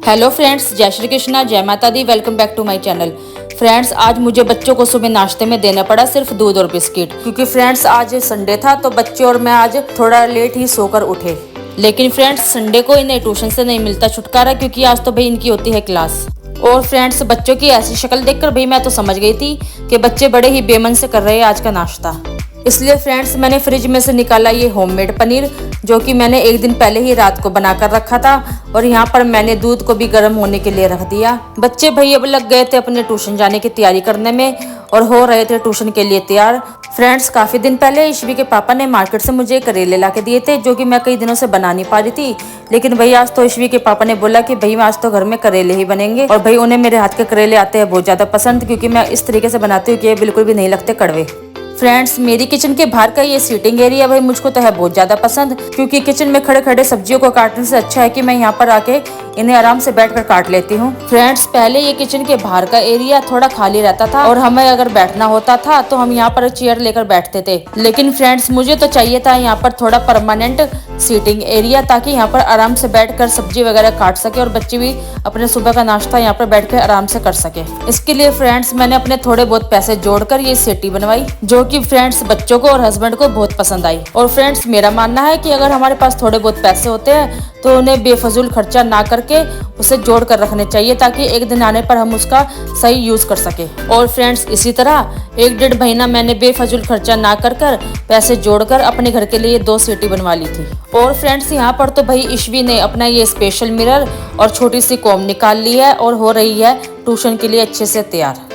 Hello friends, जय श्री कृष्णा, जय माता दी। Welcome back to my channel. Friends, आज मुझे बच्चों को सुबह नाश्ते में देना पड़ा सिर्फ दूध और बिस्किट, क्योंकि फ्रेंड्स आज संडे था तो बच्चे और मैं आज थोड़ा लेट ही सोकर उठे। लेकिन फ्रेंड्स, संडे को इन्हें ट्यूशन से नहीं मिलता छुटकारा, क्योंकि आज तो भाई इनकी होती है क्लास। और फ्रेंड्स, बच्चों की ऐसी शक्ल देखकर भाई मैं तो समझ गई थी कि बच्चे बड़े ही बेमन से कर रहे हैं आज का नाश्ता। इसलिए फ्रेंड्स, मैंने फ्रिज में से निकाला ये होममेड पनीर, जो कि मैंने एक दिन पहले ही रात को बनाकर रखा था। और यहाँ पर मैंने दूध को भी गर्म होने के लिए रख दिया। बच्चे भाई अब लग गए थे अपने ट्यूशन जाने की तैयारी करने में और हो रहे थे ट्यूशन के लिए तैयार। फ्रेंड्स, काफ़ी दिन पहले ईशवी के पापा ने मार्केट से मुझे करेले ला के दिए थे, जो कि मैं कई दिनों से बना नहीं पा रही थी। लेकिन भाई आज तो ईशवी के पापा ने बोला कि भाई आज तो घर में करेले ही बनेंगे। और भाई उन्हें मेरे हाथ के करेले आते हैं बहुत ज़्यादा पसंद, क्योंकि मैं इस तरीके से बनाती हूँ कि ये बिल्कुल भी नहीं लगते कड़वे। फ्रेंड्स, मेरी किचन के बाहर का ये सीटिंग एरिया भाई मुझको तो है बहुत ज़्यादा पसंद, क्योंकि किचन में खड़े खड़े सब्जियों को काटने से अच्छा है कि मैं यहाँ पर आके इन्हें आराम से बैठकर काट लेती हूँ। फ्रेंड्स, पहले ये किचन के बाहर का एरिया थोड़ा खाली रहता था और हमें अगर बैठना होता था तो हम यहाँ पर चेयर लेकर बैठते थे। लेकिन फ्रेंड्स, मुझे तो चाहिए था यहाँ पर थोड़ा परमानेंट सीटिंग एरिया, ताकि यहाँ पर आराम से बैठकर सब्जी वगैरह काट सके और बच्चे भी अपने सुबह का नाश्ता यहाँ पर बैठ कर आराम से कर सके। इसके लिए फ्रेंड्स, मैंने अपने थोड़े बहुत पैसे जोड़कर ये सीटी बनवाई, जो कि फ्रेंड्स बच्चों को और हस्बैंड को बहुत पसंद आई। और फ्रेंड्स, मेरा मानना है कि अगर हमारे पास थोड़े बहुत पैसे होते हैं तो उन्हें बेफजूल खर्चा ना करके उसे जोड़ कर रखने चाहिए, ताकि एक दिन आने पर हम उसका सही यूज कर सके। और फ्रेंड्स, इसी तरह 1-1.5 महीना मैंने बेफजूल खर्चा ना कर पैसे जोड़कर अपने घर के लिए 2 सीटी बनवा ली थी। और फ्रेंड्स, यहाँ पर तो भाई ईशवी ने अपना ये स्पेशल मिरर और छोटी सी कॉम निकाल ली है और हो रही है ट्यूशन के लिए अच्छे से तैयार।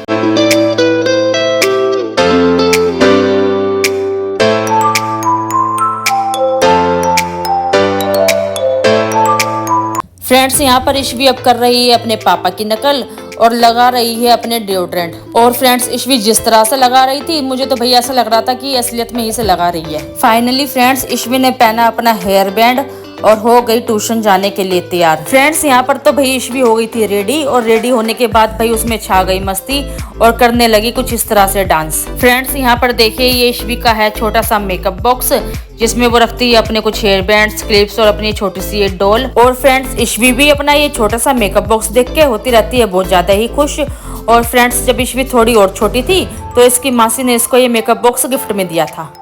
फ्रेंड्स, यहाँ पर ईशवी अब कर रही है अपने पापा की नकल और लगा रही है अपने डिओड्रेंट। और फ्रेंड्स, ईशवी जिस तरह से लगा रही थी मुझे तो भैया ऐसा लग रहा था कि असलियत में ही से लगा रही है। फाइनली फ्रेंड्स, ईशवी ने पहना अपना हेयर बैंड और हो गई ट्यूशन जाने के लिए तैयार। फ्रेंड्स, यहाँ पर तो भाई ईशवी हो गई थी रेडी, और रेडी होने के बाद भाई उसमें छा गई मस्ती और करने लगी कुछ इस तरह से डांस। फ्रेंड्स, यहाँ पर देखिए ये ईशवी का है छोटा सा मेकअप बॉक्स, जिसमें वो रखती है अपने कुछ हेयर बैंड्स, क्लिप्स और अपनी छोटी सी ये डॉल। और फ्रेंड्स, ईशवी भी अपना ये छोटा सा मेकअप बॉक्स देख के होती रहती है बहुत ज्यादा ही खुश। और फ्रेंड्स, जब ईशवी थोड़ी और छोटी थी तो इसकी मासी ने इसको ये मेकअप बॉक्स गिफ्ट में दिया था।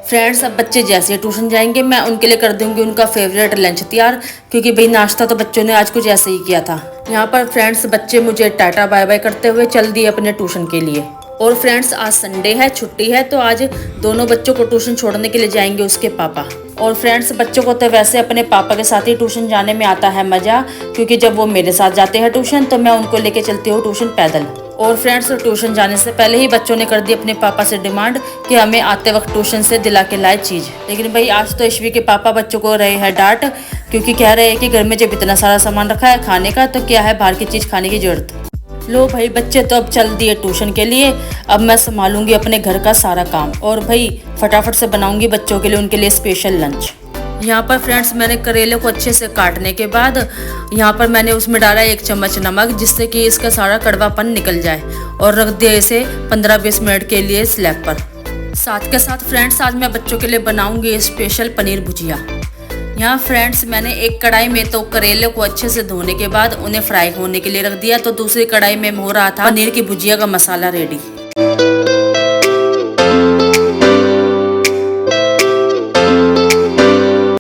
फ्रेंड्स, अब बच्चे जैसे ट्यूशन जाएंगे मैं उनके लिए कर दूंगी उनका फेवरेट लंच तैयार, क्योंकि भाई नाश्ता तो बच्चों ने आज कुछ ऐसे ही किया था। यहाँ पर फ्रेंड्स, बच्चे मुझे टाटा बाय बाय करते हुए चल दिए अपने ट्यूशन के लिए। और फ्रेंड्स, आज संडे है, छुट्टी है, तो आज दोनों बच्चों को ट्यूशन छोड़ने के लिए जाएंगे उसके पापा। और फ्रेंड्स, बच्चों को तो वैसे अपने पापा के साथ ही ट्यूशन जाने में आता है मजा, क्योंकि जब वो मेरे साथ जाते हैं ट्यूशन तो मैं उनको लेके चलती हूँ ट्यूशन पैदल। और फ्रेंड्स, ट्यूशन जाने से पहले ही बच्चों ने कर दी अपने पापा से डिमांड कि हमें आते वक्त ट्यूशन से दिला के लाए चीज़। लेकिन भाई आज तो ईशवी के पापा बच्चों को रहे हैं डांट, क्योंकि कह रहे हैं कि घर में जब इतना सारा सामान रखा है खाने का तो क्या है बाहर की चीज़ खाने की जरूरत। लो भाई, बच्चे तो अब चल दिए ट्यूशन के लिए, अब मैं संभालूंगी अपने घर का सारा काम और भाई फटाफट से बनाऊंगी बच्चों के लिए उनके लिए स्पेशल लंच। यहाँ पर फ्रेंड्स, मैंने करेले को अच्छे से काटने के बाद यहाँ पर मैंने उसमें डाला 1 चम्मच नमक, जिससे कि इसका सारा कड़वापन निकल जाए, और रख दिया इसे 15-20 मिनट के लिए स्लैब पर। साथ के साथ फ्रेंड्स, आज मैं बच्चों के लिए बनाऊंगी स्पेशल पनीर भुजिया। यहाँ फ्रेंड्स, मैंने एक कढ़ाई में तो करेले को अच्छे से धोने के बाद उन्हें फ्राई होने के लिए रख दिया, तो दूसरी कढ़ाई में हो रहा था पनीर की भुजिया का मसाला रेडी।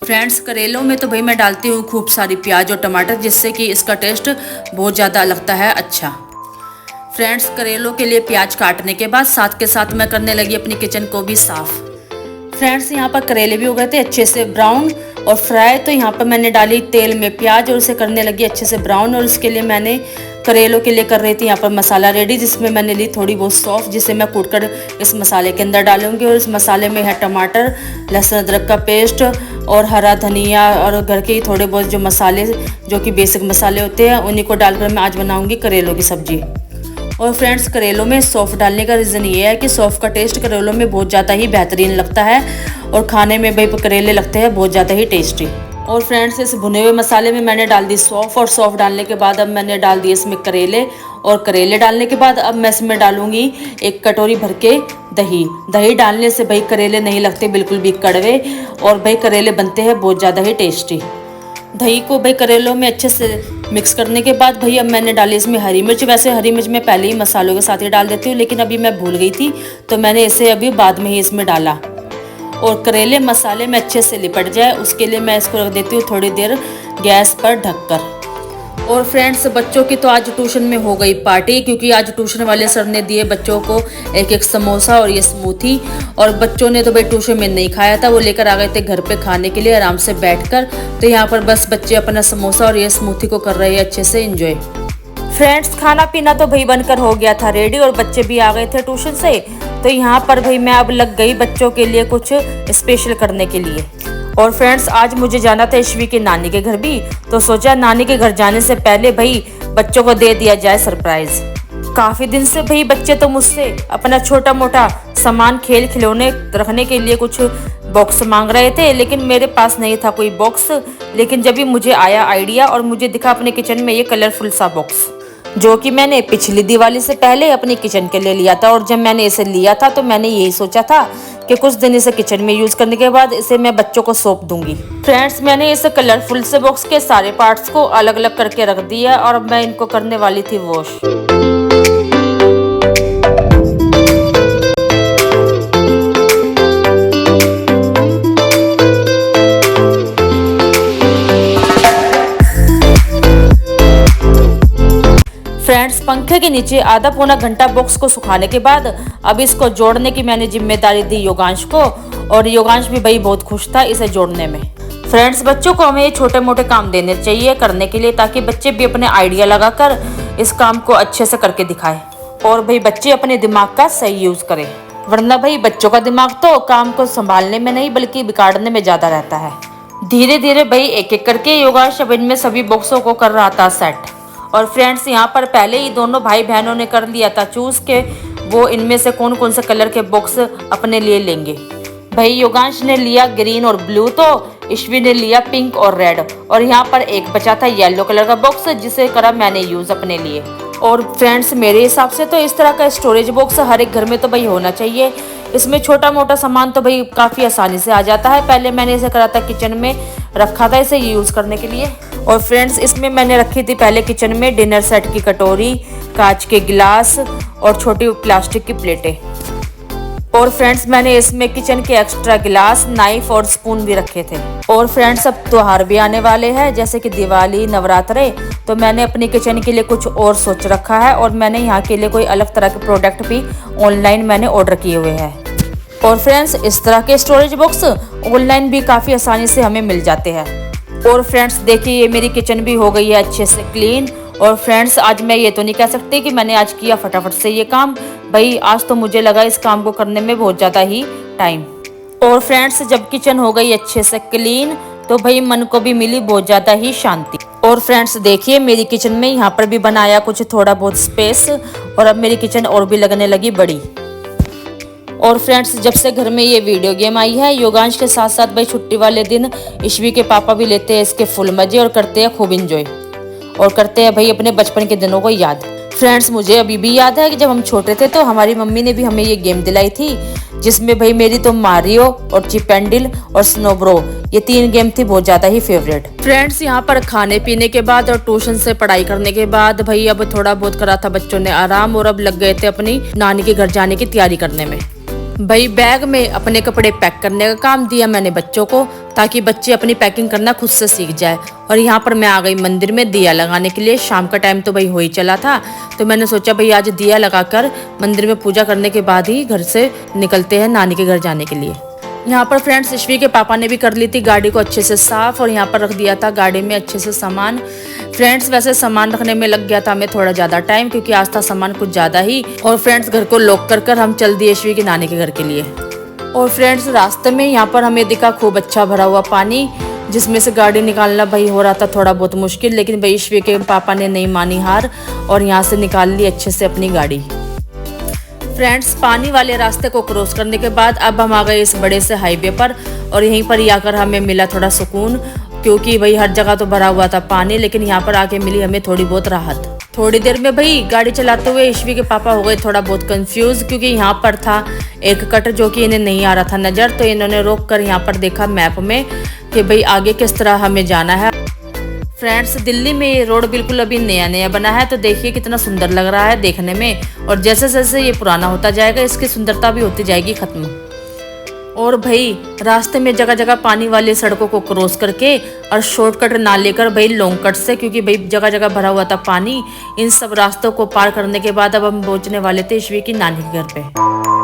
फ्रेंड्स, करेलों में तो भाई मैं डालती हूँ खूब सारी प्याज और टमाटर, जिससे कि इसका टेस्ट बहुत ज़्यादा लगता है अच्छा। फ्रेंड्स, करेलों के लिए प्याज काटने के बाद साथ के साथ मैं करने लगी अपनी किचन को भी साफ। फ्रेंड्स, यहाँ पर करेले भी हो गए थे अच्छे से ब्राउन और फ्राई, तो यहाँ पर मैंने डाली तेल में प्याज और उसे करने लगी अच्छे से ब्राउन। और इसके लिए मैंने करेलों के लिए कर रही थी यहाँ पर मसाला रेडी, जिसमें मैंने ली थोड़ी बहुत सौंफ, जिसे मैं कूटकर इस मसाले के अंदर डालूंगी। और इस मसाले में है टमाटर, लहसुन अदरक का पेस्ट और हरा धनिया और घर के ही थोड़े बहुत जो मसाले जो कि बेसिक मसाले होते हैं उन्हीं को डालकर मैं आज बनाऊंगी करेलों की सब्जी। और फ्रेंड्स, करेलों में सौंफ डालने का रीज़न ये है कि सौंफ का टेस्ट करेलों में बहुत ज़्यादा ही बेहतरीन लगता है और खाने में भाई करेले लगते हैं बहुत ज़्यादा ही टेस्टी। और फ्रेंड्स, इस भुने हुए मसाले में मैंने डाल दी सौंफ, और सौंफ डालने के बाद अब मैंने डाल दिए इसमें करेले, और करेले डालने के बाद अब मैं इसमें डालूंगी 1 कटोरी भर के दही। दही डालने से भाई करेले नहीं लगते बिल्कुल भी कड़वे, और भाई करेले बनते हैं बहुत ज़्यादा ही टेस्टी। दही को भाई करेलों में अच्छे से मिक्स करने के बाद भाई अब मैंने डाली इसमें हरी मिर्च। वैसे हरी मिर्च मैं पहले ही मसालों के साथ ही डाल देती हूँ, लेकिन अभी मैं भूल गई थी तो मैंने इसे अभी बाद में ही इसमें डाला। और करेले मसाले में अच्छे से लिपट जाए उसके लिए मैं इसको रख देती हूँ थोड़ी देर गैस पर ढककर। और फ्रेंड्स, बच्चों की तो आज ट्यूशन में हो गई पार्टी, क्योंकि आज ट्यूशन वाले सर ने दिए बच्चों को एक एक समोसा और ये स्मूथी। और बच्चों ने तो भाई ट्यूशन में नहीं खाया था, वो लेकर आ गए थे घर पे खाने के लिए आराम से बैठकर। तो यहाँ पर बस बच्चे अपना समोसा और ये स्मूथी को कर रहे हैं अच्छे से एंजॉय। फ्रेंड्स, खाना पीना तो भाई बनकर हो गया था रेडी और बच्चे भी आ गए थे ट्यूशन से। तो यहाँ पर भाई मैं अब लग गई बच्चों के लिए कुछ स्पेशल करने के लिए। और फ्रेंड्स, आज मुझे जाना था ईश्वी के नानी के घर भी, तो सोचा नानी के घर जाने से पहले भाई बच्चों को दे दिया जाए सरप्राइज। काफी दिन से भाई बच्चे तो मुझसे अपना छोटा मोटा सामान खेल खिलौने रखने के लिए कुछ बॉक्स मांग रहे थे, लेकिन मेरे पास नहीं था कोई बॉक्स। लेकिन जब भी मुझे आया आइडिया और मुझे दिखा अपने किचन में ये कलरफुल सा बॉक्स, जो कि मैंने पिछली दिवाली से पहले अपने किचन के लिए लिया था। और जब मैंने इसे लिया था तो मैंने यही सोचा था कि कुछ दिन इसे किचन में यूज करने के बाद इसे मैं बच्चों को सौंप दूंगी। फ्रेंड्स, मैंने इस कलरफुल से बॉक्स के सारे पार्ट्स को अलग अलग करके रख दिया और अब मैं इनको करने वाली थी वॉश। फ्रेंड्स, पंखे के नीचे आधा पौना घंटा बॉक्स को सुखाने के बाद अब इसको जोड़ने की मैंने जिम्मेदारी दी योगांश को। और योगांश भी भाई बहुत खुश था इसे जोड़ने में। फ्रेंड्स, बच्चों को हमें ये छोटे मोटे काम देने चाहिए करने के लिए, ताकि बच्चे भी अपने आइडिया लगाकर इस काम को अच्छे से करके दिखाएं और भाई बच्चे अपने दिमाग का सही यूज करें। वरना भाई बच्चों का दिमाग तो काम को संभालने में नहीं बल्कि बिगाड़ने में ज्यादा रहता है। धीरे धीरे भाई एक एक करके योगांश अब इनमें सभी बॉक्सों को कर रहा था सेट। और फ्रेंड्स, यहाँ पर पहले ही दोनों भाई बहनों ने कर लिया था चूज के वो इनमें से कौन कौन से कलर के बॉक्स अपने लिए लेंगे। भाई योगांश ने लिया ग्रीन और ब्लू, तो ईश्वी ने लिया पिंक और रेड। और यहाँ पर एक बचा था येलो कलर का बॉक्स जिसे करा मैंने यूज अपने लिए। और फ्रेंड्स, मेरे हिसाब से तो इस तरह का स्टोरेज बॉक्स हर एक घर में तो भाई होना चाहिए। इसमें छोटा मोटा सामान तो भाई काफी आसानी से आ जाता है। पहले मैंने इसे करा था किचन में रखा था इसे यूज करने के लिए। और फ्रेंड्स, इसमें मैंने रखी थी पहले किचन में डिनर सेट की कटोरी, कांच के गिलास और छोटी प्लास्टिक की प्लेटें। और फ्रेंड्स, मैंने इसमें किचन के एक्स्ट्रा गिलास, नाइफ और स्पून भी रखे थे। और फ्रेंड्स, अब त्योहार भी आने वाले हैं जैसे कि दिवाली, नवरात्रे, तो मैंने अपनी किचन के लिए कुछ और सोच रखा है। और मैंने यहाँ के लिए कोई अलग तरह के प्रोडक्ट भी ऑनलाइन मैंने ऑर्डर किए हुए हैं। और फ्रेंड्स, इस तरह के स्टोरेज बॉक्स ऑनलाइन भी काफ़ी आसानी से हमें मिल जाते हैं। और फ्रेंड्स, देखिए ये मेरी किचन भी हो गई है अच्छे से क्लीन। और फ्रेंड्स, आज मैं ये तो नहीं कह सकती कि मैंने आज किया फटाफट से ये काम। भाई आज तो मुझे लगा इस काम को करने में बहुत ज़्यादा ही टाइम। और फ्रेंड्स, जब किचन हो गई अच्छे से क्लीन तो भाई मन को भी मिली बहुत ज़्यादा ही शांति। और फ्रेंड्स, देखिए मेरी किचन में यहाँ पर भी बनाया कुछ थोड़ा बहुत स्पेस और अब मेरी किचन और भी लगने लगी बड़ी। और फ्रेंड्स, जब से घर में ये वीडियो गेम आई है, योगांश के साथ साथ भाई छुट्टी वाले दिन ईश्वी के पापा भी लेते हैं इसके फुल मजे और करते हैं खूब इंजॉय और करते हैं भाई अपने बचपन के दिनों को याद। फ्रेंड्स, मुझे अभी भी याद है कि जब हम छोटे थे तो हमारी मम्मी ने भी हमें ये गेम दिलाई थी, जिसमें भाई मेरी तो मारियो और चिप एंड डिल और स्नोब्रो ये 3 गेम थी बहुत ज्यादा ही फेवरेट। फ्रेंड्स, यहाँ पर खाने पीने के बाद और ट्यूशन से पढ़ाई करने के बाद भाई अब थोड़ा बहुत करा था बच्चों ने आराम और अब लग गए थे अपनी नानी के घर जाने की तैयारी करने में। भाई बैग में अपने कपड़े पैक करने का काम दिया मैंने बच्चों को, ताकि बच्चे अपनी पैकिंग करना खुद से सीख जाए। और यहाँ पर मैं आ गई मंदिर में दिया लगाने के लिए। शाम का टाइम तो भाई हो ही चला था, तो मैंने सोचा भाई आज दिया लगाकर मंदिर में पूजा करने के बाद ही घर से निकलते हैं नानी के घर जाने के लिए। यहाँ पर फ्रेंड्स, ईश्वी के पापा ने भी कर ली थी गाड़ी को अच्छे से साफ और यहाँ पर रख दिया था गाड़ी में अच्छे से सामान। फ्रेंड्स, वैसे सामान रखने में लग गया था हमें थोड़ा ज्यादा टाइम, क्योंकि आज था सामान कुछ ज्यादा ही। और फ्रेंड्स, घर को लॉक कर हम चल दिए ईश्वी के नानी के घर के लिए। और फ्रेंड्स, रास्ते में यहाँ पर हमें दिखा खूब अच्छा भरा हुआ पानी, जिसमें से गाड़ी निकालना भाई हो रहा था थोड़ा बहुत मुश्किल, लेकिन भाई ईश्वी के पापा ने नहीं मानी हार और यहाँ से निकाल ली अच्छे से अपनी गाड़ी। फ्रेंड्स, पानी वाले रास्ते को क्रॉस करने के बाद अब हम आ गए इस बड़े से हाईवे पर और यहीं पर आकर हमें मिला थोड़ा सुकून, क्योंकि भाई हर जगह तो भरा हुआ था पानी, लेकिन यहाँ पर आके मिली हमें थोड़ी बहुत राहत। थोड़ी देर में भाई गाड़ी चलाते हुए ईश्वी के पापा हो गए थोड़ा बहुत कंफ्यूज, क्योंकि यहाँ पर था एक कट जो कि इन्हें नहीं आ रहा था नज़र। तो इन्होंने रोक कर यहाँ पर देखा मैप में कि भाई आगे किस तरह हमें जाना है। फ्रेंड्स, दिल्ली में ये रोड बिल्कुल अभी नया नया बना है, तो देखिए कितना सुंदर लग रहा है देखने में। और जैसे जैसे ये पुराना होता जाएगा इसकी सुंदरता भी होती जाएगी खत्म। और भाई रास्ते में जगह जगह पानी वाली सड़कों को क्रॉस करके और शॉर्टकट ना लेकर भाई लॉन्ग कट से, क्योंकि भाई जगह जगह भरा हुआ था पानी। इन सब रास्तों को पार करने के बाद अब हम पहुंचने वाले थे ईश्वी की नानी के घर पे।